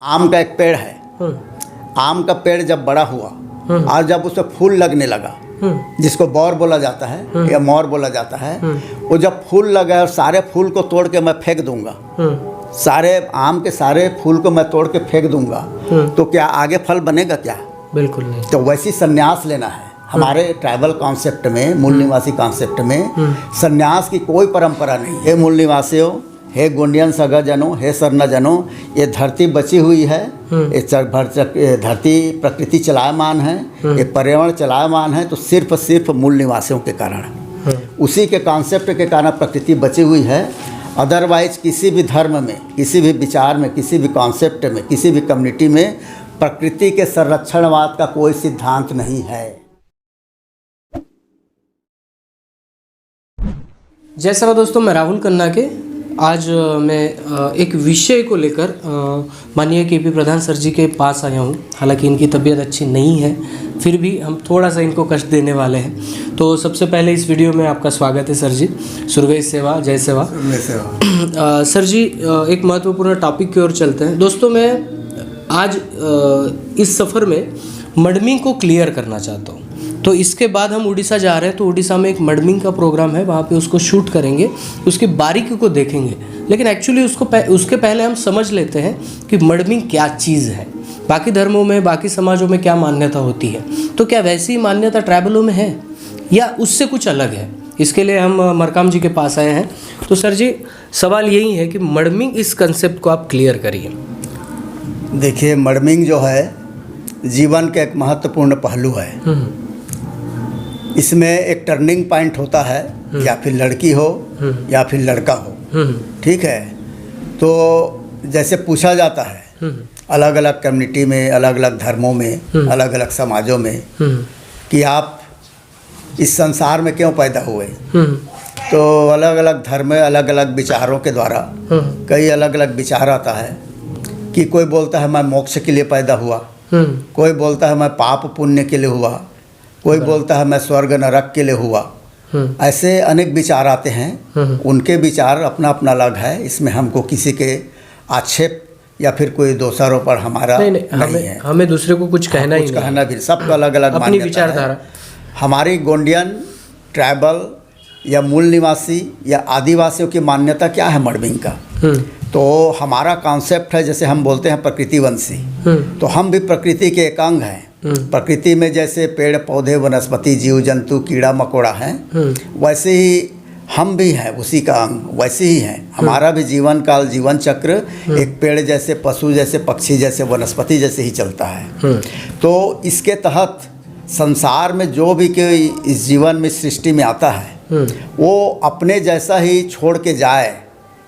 आम का एक पेड़ है। आम का पेड़ जब बड़ा हुआ और जब उसमें फूल लगने लगा, जिसको बौर बोला जाता है या मोर बोला जाता है, वो जब फूल लगा और सारे फूल को तोड़ के मैं फेंक दूंगा, सारे आम के सारे फूल को मैं तोड़ के फेंक दूंगा, तो क्या आगे फल बनेगा? क्या बिल्कुल नहीं। तो वैसी संन्यास लेना है। हमारे ट्राइबल कॉन्सेप्ट में, मूल निवासी कॉन्सेप्ट में संन्यास की कोई परंपरा नहीं है। मूल निवासियों, हे गोंडियन सगा जनों, हे सरना जनों, ये धरती बची हुई है, ये धरती प्रकृति चलायमान है, ये पर्यावरण चलायमान है, तो सिर्फ मूल निवासियों के कारण, उसी के कॉन्सेप्ट के कारण प्रकृति बची हुई है। अदरवाइज किसी भी धर्म में, किसी भी विचार में, किसी भी कॉन्सेप्ट में, किसी भी कम्युनिटी में प्रकृति के संरक्षणवाद का कोई सिद्धांत नहीं है। जय सेवा दोस्तों, मैं राहुल कन्ना के आज मैं एक विषय को लेकर माननीय केपी प्रधान सर जी के पास आया हूँ। हालांकि इनकी तबीयत अच्छी नहीं है, फिर भी हम थोड़ा सा इनको कष्ट देने वाले हैं। तो सबसे पहले इस वीडियो में आपका स्वागत है सर जी। सुरवेश सेवा, जय सेवा। सर जी, एक महत्वपूर्ण टॉपिक की ओर चलते हैं। दोस्तों, मैं आज इस सफ़र में मडमिंग को क्लियर करना चाहता हूँ। तो इसके बाद हम उड़ीसा जा रहे हैं, तो उड़ीसा में एक मडमिंग का प्रोग्राम है, वहाँ पे उसको शूट करेंगे, उसकी बारीकी को देखेंगे। लेकिन एक्चुअली उसके पहले हम समझ लेते हैं कि मडमिंग क्या चीज़ है। बाकी धर्मों में, बाकी समाजों में क्या मान्यता होती है, तो क्या वैसी मान्यता ट्राइबलों में है या उससे कुछ अलग है? इसके लिए हम मरकाम जी के पास आए हैं। तो सर जी, सवाल यही है कि मडमिंग, इस कंसेप्ट को आप क्लियर करिए। देखिए, मडमिंग जो है जीवन का एक महत्वपूर्ण पहलू है। इसमें एक टर्निंग पॉइंट होता है, या फिर लड़की हो या फिर लड़का हो, ठीक है। तो जैसे पूछा जाता है अलग अलग कम्युनिटी में, अलग अलग धर्मों में, अलग अलग समाजों में कि आप इस संसार में क्यों पैदा हुए, तो अलग अलग धर्म में अलग अलग विचारों के द्वारा कई अलग अलग विचार आता है। कि कोई बोलता है मैं मोक्ष के लिए पैदा हुआ, कोई बोलता है मैं पाप पुण्य के लिए हुआ, कोई बोलता है मैं स्वर्ग नरक के लिए हुआ। ऐसे अनेक विचार आते हैं। उनके विचार अपना अपना अलग है। इसमें हमको किसी के आक्षेप या फिर कोई दोषारों पर हमारा नहीं है। हमें दूसरे को कुछ कहना ही नहीं, कहना भी, सबका अलग अलग अपनी विचारधारा। हमारी गोंडियन, ट्राइबल या मूल निवासी या आदिवासियों की मान्यता क्या है मडमिंग का? तो हमारा कॉन्सेप्ट है, जैसे हम बोलते हैं प्रकृतिवंशी, तो हम भी प्रकृति के एक अंग हैं। प्रकृति में जैसे पेड़ पौधे, वनस्पति, जीव जंतु, कीड़ा मकोड़ा हैं, वैसे ही हम भी हैं, उसी का अंग वैसे ही हैं। हमारा भी जीवन काल, जीवन चक्र एक पेड़ जैसे, पशु जैसे, पक्षी जैसे, वनस्पति जैसे ही चलता है। तो इसके तहत संसार में जो भी कोई इस जीवन में, सृष्टि में आता है, वो अपने जैसा ही छोड़ के जाए,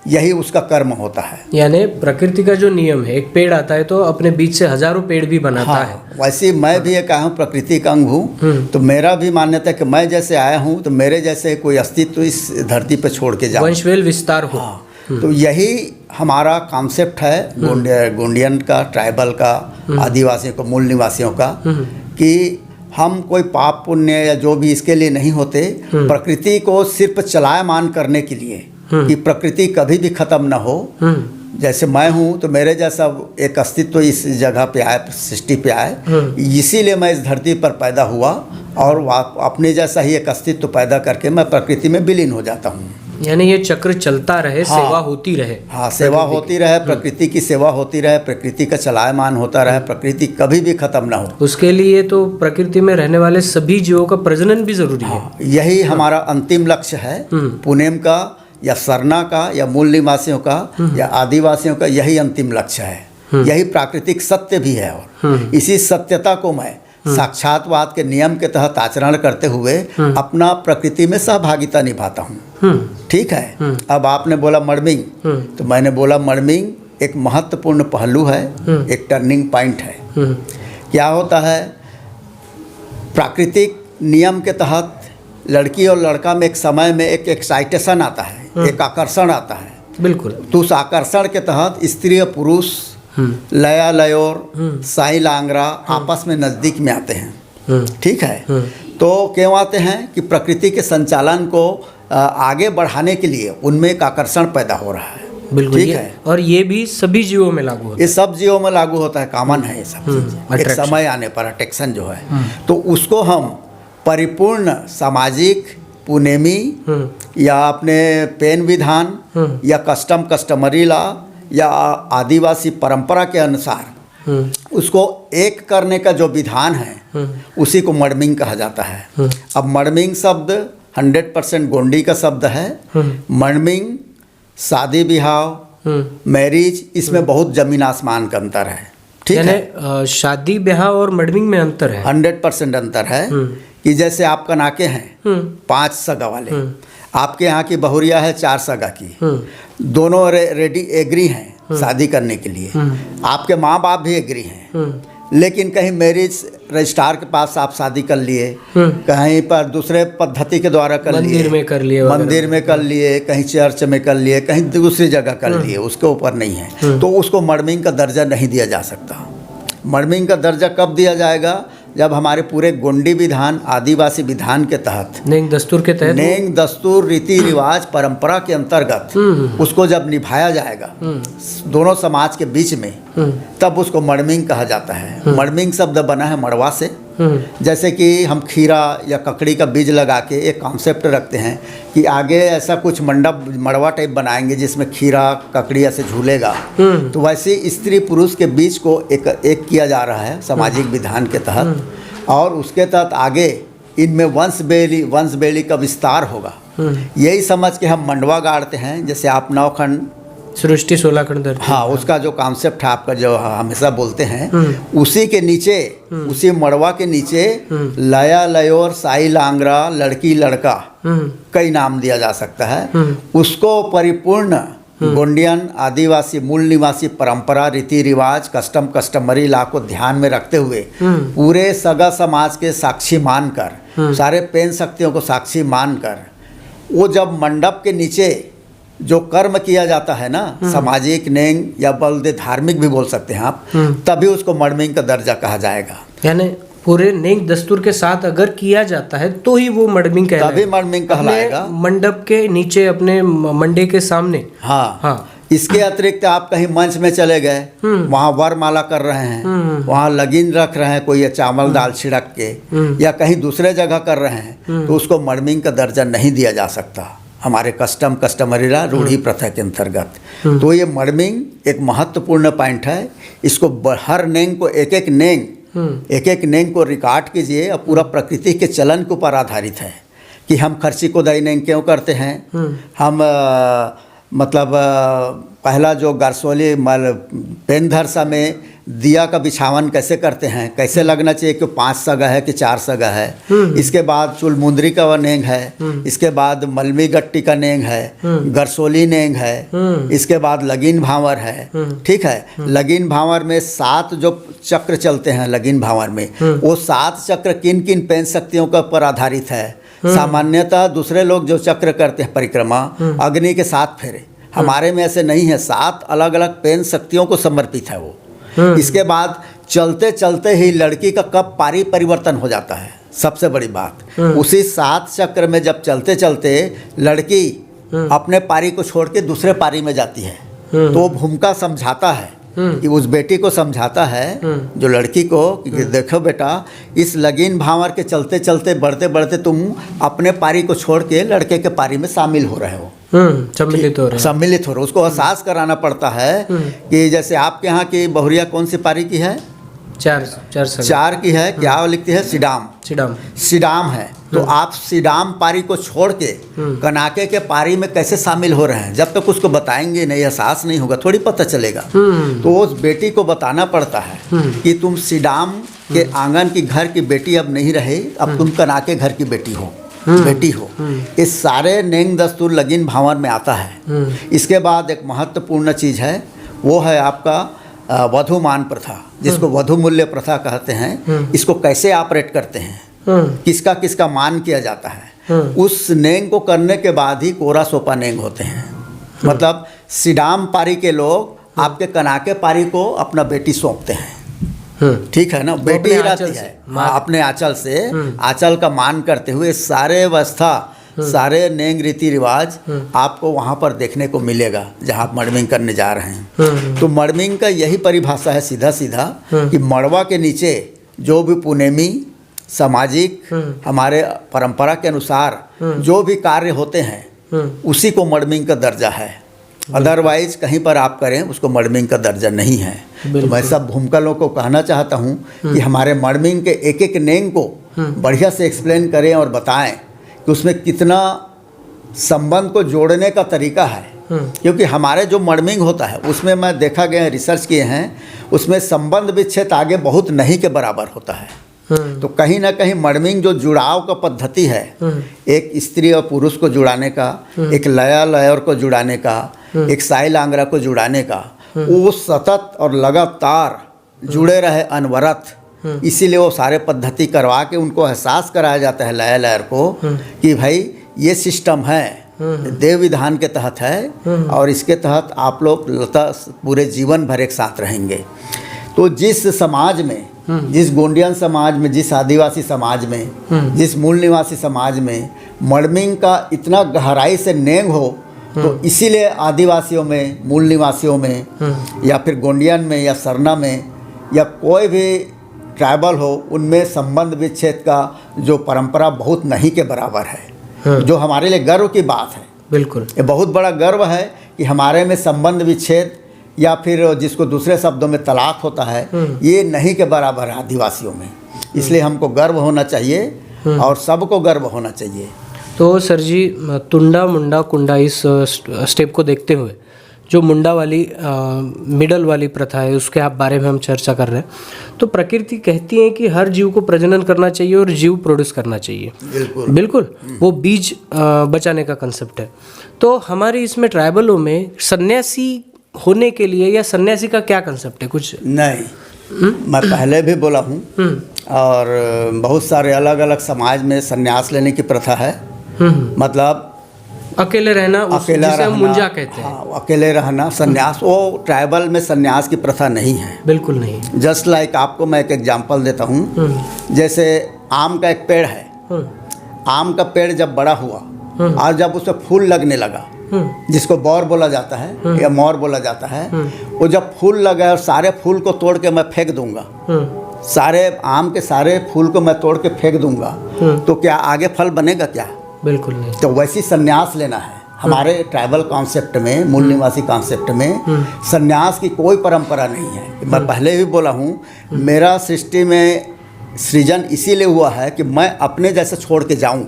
यही उसका कर्म होता है। यानी प्रकृति का जो नियम है, एक पेड़ आता है तो अपने बीच से हजारों पेड़ भी बनाता है। वैसे मैं भी एक प्रकृति का अंग हूँ। तो मेरा भी मान्यता है कि मैं जैसे आया हूँ, तो मेरे जैसे कोई अस्तित्व इस धरती पर छोड़ के जाऊँ, वंशवेल विस्तार हो। तो यही हमारा कॉन्सेप्ट है गोंडियन का, ट्राइबल का, आदिवासियों का, मूल निवासियों का, कि हम कोई पाप पुण्य या जो भी इसके लिए नहीं होते। प्रकृति को सिर्फ चलायमान करने के लिए, कि प्रकृति कभी भी ख़त्म ना हो। जैसे मैं हूँ, तो मेरे जैसा एक अस्तित्व इस जगह पे आए, सृष्टि पे आए, इसीलिए मैं इस धरती पर पैदा हुआ, और अपने जैसा ही एक अस्तित्व पैदा करके मैं प्रकृति में विलीन हो जाता हूँ। यानी ये चक्र चलता रहे, सेवा होती रहे। सेवा होती रहे, प्रकृति की सेवा होती रहे, प्रकृति का चलायमान होता रहे, प्रकृति कभी भी खत्म ना हो। उसके लिए तो प्रकृति में रहने वाले सभी जीवों का प्रजनन भी जरूरी है। यही हमारा अंतिम लक्ष्य है, पुनेम का या सरना का या मूल निवासियों का या आदिवासियों का, यही अंतिम लक्ष्य है। यही प्राकृतिक सत्य भी है। और इसी सत्यता को मैं साक्षात्वाद के नियम के तहत आचरण करते हुए अपना प्रकृति में सहभागिता निभाता हूँ। ठीक है। अब आपने बोला मडमिंग, तो मैंने बोला मडमिंग एक महत्वपूर्ण पहलू है, एक टर्निंग पॉइंट है। क्या होता है, प्राकृतिक नियम के तहत लड़की और लड़का में एक समय में एक एक्साइटेशन आता है, एक आकर्षण आता है। बिल्कुल। तो उस आकर्षण के तहत स्त्री और पुरुष लया लयोर, साई लांगरा आपस में नज़दीक में आते हैं। ठीक है। तो क्यों आते हैं कि प्रकृति के संचालन को आगे बढ़ाने के लिए उनमें एक आकर्षण पैदा हो रहा है। बिल्कुल। ठीक ये है, और ये भी सभी जीवों में लागू होता ये सब जीवों में लागू होता है, कॉमन है ये सब चीज़ें। एक attraction। समय आने पर अट्रैक्शन जो है, तो उसको हम परिपूर्ण सामाजिक पुनेमी या अपने पेन विधान या कस्टमरी लॉ या आदिवासी परंपरा के अनुसार उसको एक करने का जो विधान है उसी को मड़मिंग कहा जाता है। अब मड़मिंग शब्द 100% गोंडी का शब्द है। मड़मिंग शादी ब्याह मैरिज, इसमें बहुत जमीन आसमान का अंतर है। ठीक है, यानी शादी ब्याह और मड़मिंग में अंतर है। 100% अंतर है। कि जैसे आपका नाके हैं 5 सगा वाले, आपके यहाँ की बहुरिया है 4 सगा की, दोनों रेडी एग्री हैं शादी करने के लिए, आपके माँ बाप भी एग्री हैं, लेकिन कहीं मैरिज रजिस्ट्रार के पास आप शादी कर लिए, कहीं पर दूसरे पद्धति के द्वारा कर लिए, मंदिर में कर लिए, मंदिर में कर लिए, कहीं चर्च में कर लिए, कहीं दूसरी जगह कर लिए, उसके ऊपर नहीं है, तो उसको मड़मिंग का दर्जा नहीं दिया जा सकता। मड़मिंग का दर्जा कब दिया जाएगा? जब हमारे पूरे गोंडी विधान आदिवासी विधान के तहत, नेंग दस्तूर के तहत, नेंग दस्तूर रीति रिवाज परंपरा के अंतर्गत उसको जब निभाया जाएगा दोनों समाज के बीच में, तब उसको मड़मिंग कहा जाता है। मड़मिंग शब्द बना है मड़वा से। जैसे कि हम खीरा या ककड़ी का बीज लगा के एक कॉन्सेप्ट रखते हैं कि आगे ऐसा कुछ मंडप मड़वा टाइप बनाएंगे जिसमें खीरा ककड़ी ऐसे झूलेगा, तो वैसे स्त्री पुरुष के बीच को एक किया जा रहा है सामाजिक विधान के तहत, और उसके तहत आगे इनमें वंश बेली का विस्तार होगा। यही समझ के हम मंडवा गाड़ते हैं। जैसे आप 9 खंड सृष्टि 16 खंड धरती, हाँ, उसका जो कॉन्सेप्ट है आपका जो हमेशा बोलते हैं, उसी के नीचे, उसी मड़वा के नीचे लया लयोर साई लांगरा लड़की लड़का कई नाम दिया जा सकता है। उसको परिपूर्ण गोंडियन आदिवासी मूल निवासी परंपरा रीति रिवाज कस्टमरी लॉ को ध्यान में रखते हुए पूरे सगा समाज के साक्षी मानकर, सारे पेन शक्तियों को साक्षी मानकर, वो जब मंडप के नीचे जो कर्म किया जाता है ना, सामाजिक नेंग या बल्दे धार्मिक भी बोल सकते हैं आप, तभी उसको मड़मिंग का दर्जा कहा जाएगा। यानी पूरे नेंग दस्तूर के साथ अगर किया जाता है तो ही वो मड़मिंग कहलाएगा, तभी मड़मिंग कहलाएगा। मंडप के नीचे अपने मंडे के सामने। हाँ। इसके अतिरिक्त आप कहीं मंच में चले गए, वहाँ वरमाला कर रहे हैं, वहाँ लगीन रख रहे हैं कोई चावल दाल छिड़क के, या कहीं दूसरे जगह कर रहे हैं, तो उसको मड़मिंग का दर्जा नहीं दिया जा सकता हमारे कस्टमरी लॉ रूढ़ी प्रथा के अंतर्गत। तो ये मड़मिंग एक महत्वपूर्ण पॉइंट है। इसको हर नेंग को एक एक नेंग को रिकॉर्ड कीजिए, और पूरा प्रकृति के चलन के ऊपर आधारित है कि हम खर्ची को दई नेंग क्यों करते हैं। हम मतलब पहला जो गारसोली पेनधरसा में दिया का बिछावन कैसे करते हैं, कैसे लगना चाहिए कि 5 सगा है कि 4 सगा है। इसके बाद चुलमुंदरी का नेंग है, इसके बाद मलमी गट्टी का नेंग है, गरसोली नेंग है, इसके बाद लगीन भांवर है। ठीक है, लगीन भांवर में 7 जो चक्र चलते हैं लगीन भांवर में, वो 7 चक्र किन किन पेन शक्तियों के ऊपर आधारित है। सामान्यतः दूसरे लोग जो चक्र करते हैं परिक्रमा, अग्नि के 7 फेरे, हमारे में ऐसे नहीं है, 7 अलग अलग पेन शक्तियों को समर्पित है वो। इसके बाद चलते चलते ही लड़की का कब पारी परिवर्तन हो जाता है, सबसे बड़ी बात। उसी 7 चक्र में जब चलते चलते लड़की अपने पारी को छोड़ के दूसरे पारी में जाती है, तो वो भूमिका समझाता है कि उस बेटी को समझाता है जो लड़की को कि देखो बेटा, इस लगीन भांवर के चलते चलते बढ़ते बढ़ते तुम अपने पारी को छोड़ के लड़के के पारी में शामिल हो रहे हो, सम्मिलित हो रहे हो। उसको एहसास कराना पड़ता है कि जैसे आपके यहाँ की बहुरिया कौन सी पारी की है? 4 की है। क्या लिखती है? सिडाम है। तो आप सिडाम पारी को छोड़ के कनाके के पारी में कैसे शामिल हो रहे हैं, जब तक उसको बताएंगे नहीं, एहसास नहीं होगा, थोड़ी पता चलेगा। तो उस बेटी को बताना पड़ता है कि तुम सिडाम के आंगन की घर की बेटी अब नहीं रहे, अब तुम कनाके घर की बेटी हो। इस सारे नेंग दस्तूर लगीन भांवर में आता है। इसके बाद एक महत्वपूर्ण चीज़ है, वो है आपका वधुमान प्रथा, जिसको वधु मूल्य प्रथा कहते हैं। इसको कैसे ऑपरेट करते हैं, किसका किसका मान किया जाता है, उस नेंग को करने के बाद ही कोरा सोपा नेंग होते हैं। मतलब सिडाम पारी के लोग आपके कनाके पारी को अपना बेटी सौंपते हैं। ठीक है ना, बेटी ही रहती है, अपने आंचल से, आंचल का मान करते हुए सारे व्यवस्था सारे नेंग रीति रिवाज आपको वहाँ पर देखने को मिलेगा जहाँ आप मड़मिंग करने जा रहे हैं। तो मड़मिंग का यही परिभाषा है सीधा सीधा कि मड़वा के नीचे जो भी पुनेमी सामाजिक हमारे परंपरा के अनुसार जो भी कार्य होते हैं उसी को मड़मिंग का दर्जा है। अदरवाइज कहीं पर आप करें उसको मड़मिंग का दर्जा नहीं है। तो मैं सब भूमकलों को कहना चाहता हूँ कि हमारे मड़मिंग के एक एक नेंग को बढ़िया से एक्सप्लेन करें और बताएं कि उसमें कितना संबंध को जोड़ने का तरीका है। क्योंकि हमारे जो मड़मिंग होता है उसमें मैं देखा गया है, रिसर्च किए हैं, उसमें संबंध विच्छेद आगे बहुत नहीं के बराबर होता है। तो कहीं ना कहीं मड़मिंग जो जुड़ाव का पद्धति है, एक स्त्री और पुरुष को जुड़ाने का, एक लया लयर को जुड़ाने का, एक साई लांगरा को जुड़ाने का, वो सतत और लगातार जुड़े रहे अनवरत। इसीलिए वो सारे पद्धति करवा के उनको एहसास कराया जाता है लया लयर को कि भाई ये सिस्टम है, देव विधान के तहत है और इसके तहत आप लोग पूरे जीवन भर एक साथ रहेंगे। तो जिस समाज में, जिस गोंडियन समाज में, जिस आदिवासी समाज में, जिस मूल निवासी समाज में मड़मिंग का इतना गहराई से नेंग हो, तो इसीलिए आदिवासियों में, मूल निवासियों में या फिर गोंडियन में या सरना में या कोई भी ट्राइबल हो, उनमें संबंध विच्छेद का जो परंपरा बहुत नहीं के बराबर है। जो हमारे लिए गर्व की बात है। बिल्कुल, ये बहुत बड़ा गर्व है कि हमारे में संबंध विच्छेद या फिर जिसको दूसरे शब्दों में तलाक होता है, ये नहीं के बराबर है आदिवासियों में। इसलिए हमको गर्व होना चाहिए और सबको गर्व होना चाहिए। तो सर जी, तुंडा मुंडा कुंडा इस स्टेप को देखते हुए जो मुंडा वाली मिडल वाली प्रथा है उसके आप बारे में हम चर्चा कर रहे हैं। तो प्रकृति कहती है कि हर जीव को प्रजनन करना चाहिए और जीव प्रोड्यूस करना चाहिए। बिल्कुल बिल्कुल, वो बीज बचाने का कंसेप्ट है। तो हमारे इसमें ट्राइबलों में सन्यासी होने के लिए या सन्यासी का क्या कंसेप्ट है? कुछ नहीं, मैं पहले भी बोला हूँ और बहुत सारे अलग अलग समाज में सन्यास लेने की प्रथा है। मतलब अकेले रहना, जिसे हम मुंजा कहते हैं। हाँ, अकेले रहना सन्यास, वो ट्राइबल में सन्यास की प्रथा नहीं है, बिल्कुल नहीं। जस्ट लाइक आपको मैं एक एग्जांपल देता हूँ। जैसे आम का एक पेड़ है, आम का पेड़ जब बड़ा हुआ और जब उसमें फूल लगने लगा, जिसको बौर बोला जाता है या मोर बोला जाता है, वो जब फूल लगा और सारे फूल को तोड़ के मैं फेंक दूंगा, सारे आम के सारे फूल को मैं तोड़ के फेंक दूंगा, तो क्या आगे फल बनेगा क्या? बिल्कुल नहीं। तो वैसी सन्यास लेना है। हमारे ट्राइबल कॉन्सेप्ट में, मूल निवासी कॉन्सेप्ट में सन्यास की कोई परंपरा नहीं है। मैं पहले भी बोला हूँ, मेरा सृष्टि में सृजन इसीलिए हुआ है कि मैं अपने जैसे छोड़ के जाऊँ।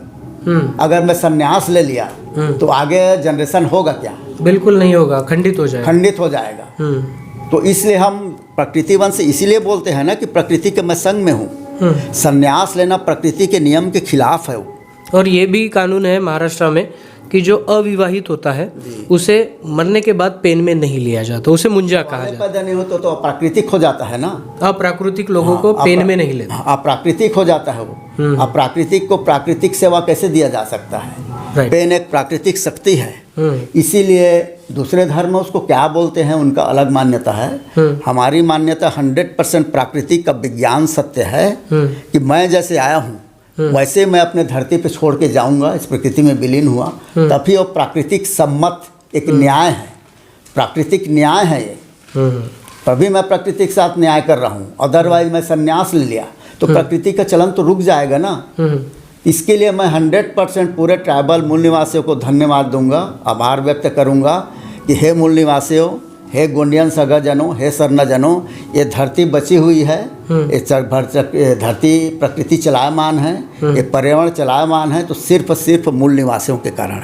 अगर मैं सन्यास ले लिया तो आगे जनरेशन होगा क्या? बिल्कुल नहीं होगा, खंडित हो जाएगा, खंडित हो जाएगा। तो इसलिए हम प्रकृति वंश इसीलिए बोलते हैं ना कि प्रकृति के मैं संग में हूँ। सन्यास लेना प्रकृति के नियम के खिलाफ है। और ये भी कानून है महाराष्ट्र में कि जो अविवाहित होता है उसे मरने के बाद पेन में नहीं लिया जाता, उसे मुंजा कहा जाता है। पैदा नहीं होता तो अप्राकृतिक हो जाता है ना। अप्राकृतिक लोगों को पेन में नहीं लेता, अप्राकृतिक हो जाता है वो। अप्राकृतिक को प्राकृतिक सेवा कैसे दिया जा सकता है? पेन एक प्राकृतिक शक्ति है। इसीलिए दूसरे धर्म उसको क्या बोलते हैं, उनका अलग मान्यता है। हमारी मान्यता 100% प्राकृतिक का विज्ञान सत्य है कि मैं जैसे आया हूँ वैसे मैं अपने धरती पे छोड़ के जाऊंगा, इस प्रकृति में विलीन हुआ, तभी वो प्राकृतिक सम्मत एक न्याय है, प्राकृतिक न्याय है ये। तभी मैं प्रकृति के साथ न्याय कर रहा हूँ। अदरवाइज मैं संन्यास ले लिया तो प्रकृति का चलन तो रुक जाएगा ना। इसके लिए मैं 100% पूरे ट्राइबल मूल निवासियों को धन्यवाद दूंगा, आभार व्यक्त करूंगा कि हे मूल निवासियों, हे गोंडियन सगा जनों, हे सरना जनों, ये धरती बची हुई है, ये धरती प्रकृति चलायमान है, ये पर्यावरण चलायमान है, तो सिर्फ मूल निवासियों के कारण,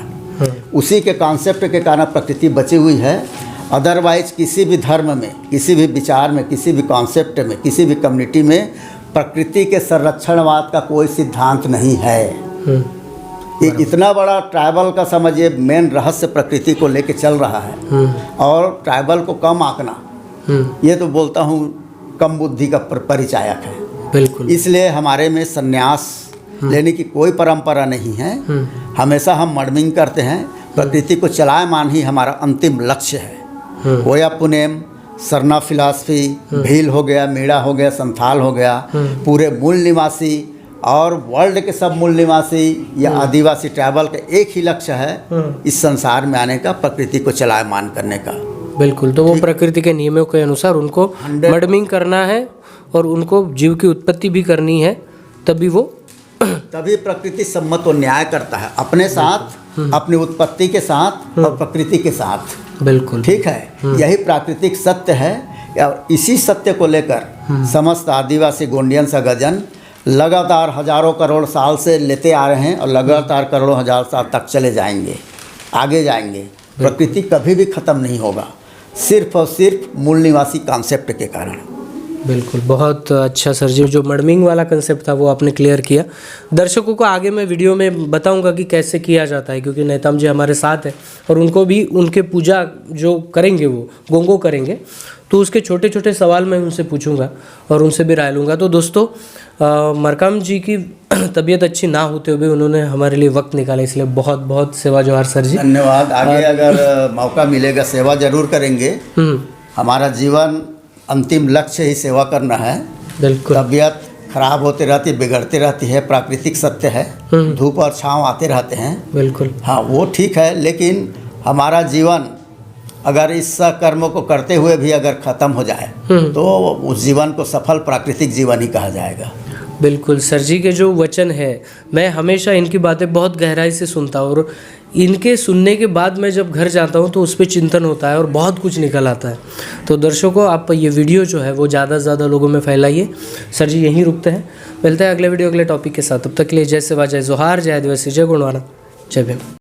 उसी के कॉन्सेप्ट के कारण प्रकृति बची हुई है। अदरवाइज किसी भी धर्म में, किसी भी विचार में, किसी भी कॉन्सेप्ट में, किसी भी कम्युनिटी में प्रकृति के संरक्षणवाद का कोई सिद्धांत नहीं है। ये इतना बड़ा ट्राइबल का समझिए मेन रहस्य प्रकृति को लेके चल रहा है। और ट्राइबल को कम आंकना, ये तो बोलता हूँ कम बुद्धि का परिचायक है। बिल्कुल, इसलिए हमारे में सन्यास लेने की कोई परंपरा नहीं है। हमेशा हम मड़मिंग करते हैं, प्रकृति को चलायमान ही हमारा अंतिम लक्ष्य है। होया पुनेम, सरना फिलासफी, भील हो गया, मीणा हो गया, संथाल हो गया, पूरे मूल निवासी और वर्ल्ड के सब मूल निवासी या आदिवासी ट्राइबल का एक ही लक्ष्य है इस संसार में आने का, प्रकृति को चलायमान करने का। बिल्कुल, तो वो प्रकृति के नियमों के अनुसार उनको मर्डमिंग करना है और उनको जीव की उत्पत्ति भी करनी है, तभी प्रकृति सम्मत और न्याय करता है अपने साथ, अपनी उत्पत्ति के साथ और प्रकृति के साथ। बिल्कुल ठीक है, यही प्राकृतिक सत्य है। और इसी सत्य को लेकर समस्त आदिवासी गोंडियन सगजन लगातार हजारों करोड़ साल से लेते आ रहे हैं और लगातार करोड़ों हजार साल तक चले जाएंगे, आगे जाएंगे। प्रकृति कभी भी ख़त्म नहीं होगा, सिर्फ और सिर्फ मूल निवासी कॉन्सेप्ट के कारण। बिल्कुल, बहुत अच्छा सर जी, जो मर्डमिंग वाला कंसेप्ट था वो आपने क्लियर किया। दर्शकों को आगे मैं वीडियो में बताऊंगा कि कैसे किया जाता है, क्योंकि नेताम जी हमारे साथ हैं और उनको भी उनके पूजा जो करेंगे वो गोंगो करेंगे, तो उसके छोटे छोटे सवाल मैं उनसे पूछूंगा और उनसे भी राय लूँगा। तो दोस्तों, मरकाम जी की तबीयत अच्छी ना होते हुए उन्होंने हमारे लिए वक्त निकाला, इसलिए बहुत बहुत सेवा जोहार सर जी। धन्यवाद। आगे अगर मौका मिलेगा सेवा जरूर करेंगे। हमारा जीवन अंतिम लक्ष्य ही सेवा करना है। बिल्कुल, तबीयत खराब होती रहती, बिगड़ती रहती है, प्राकृतिक सत्य है, धूप और छाँव आते रहते हैं। बिल्कुल, हाँ वो ठीक है, लेकिन हमारा जीवन अगर इस कर्मों को करते हुए भी अगर ख़त्म हो जाए तो उस जीवन को सफल प्राकृतिक जीवन ही कहा जाएगा। बिल्कुल, सर जी के जो वचन है, मैं हमेशा इनकी बातें बहुत गहराई से सुनता हूँ और इनके सुनने के बाद मैं जब घर जाता हूँ तो उस पर चिंतन होता है और बहुत कुछ निकल आता है। तो दर्शकों, आप ये वीडियो जो है वो ज़्यादा से ज़्यादा लोगों में फैलाइए। सर जी यहीं रुकते हैं, मिलते हैं अगले वीडियो अगले टॉपिक के साथ। तब तक के लिए जय सेवा, जय जोहार, जय आदिवासी, जय गुणवाना, जय भीम।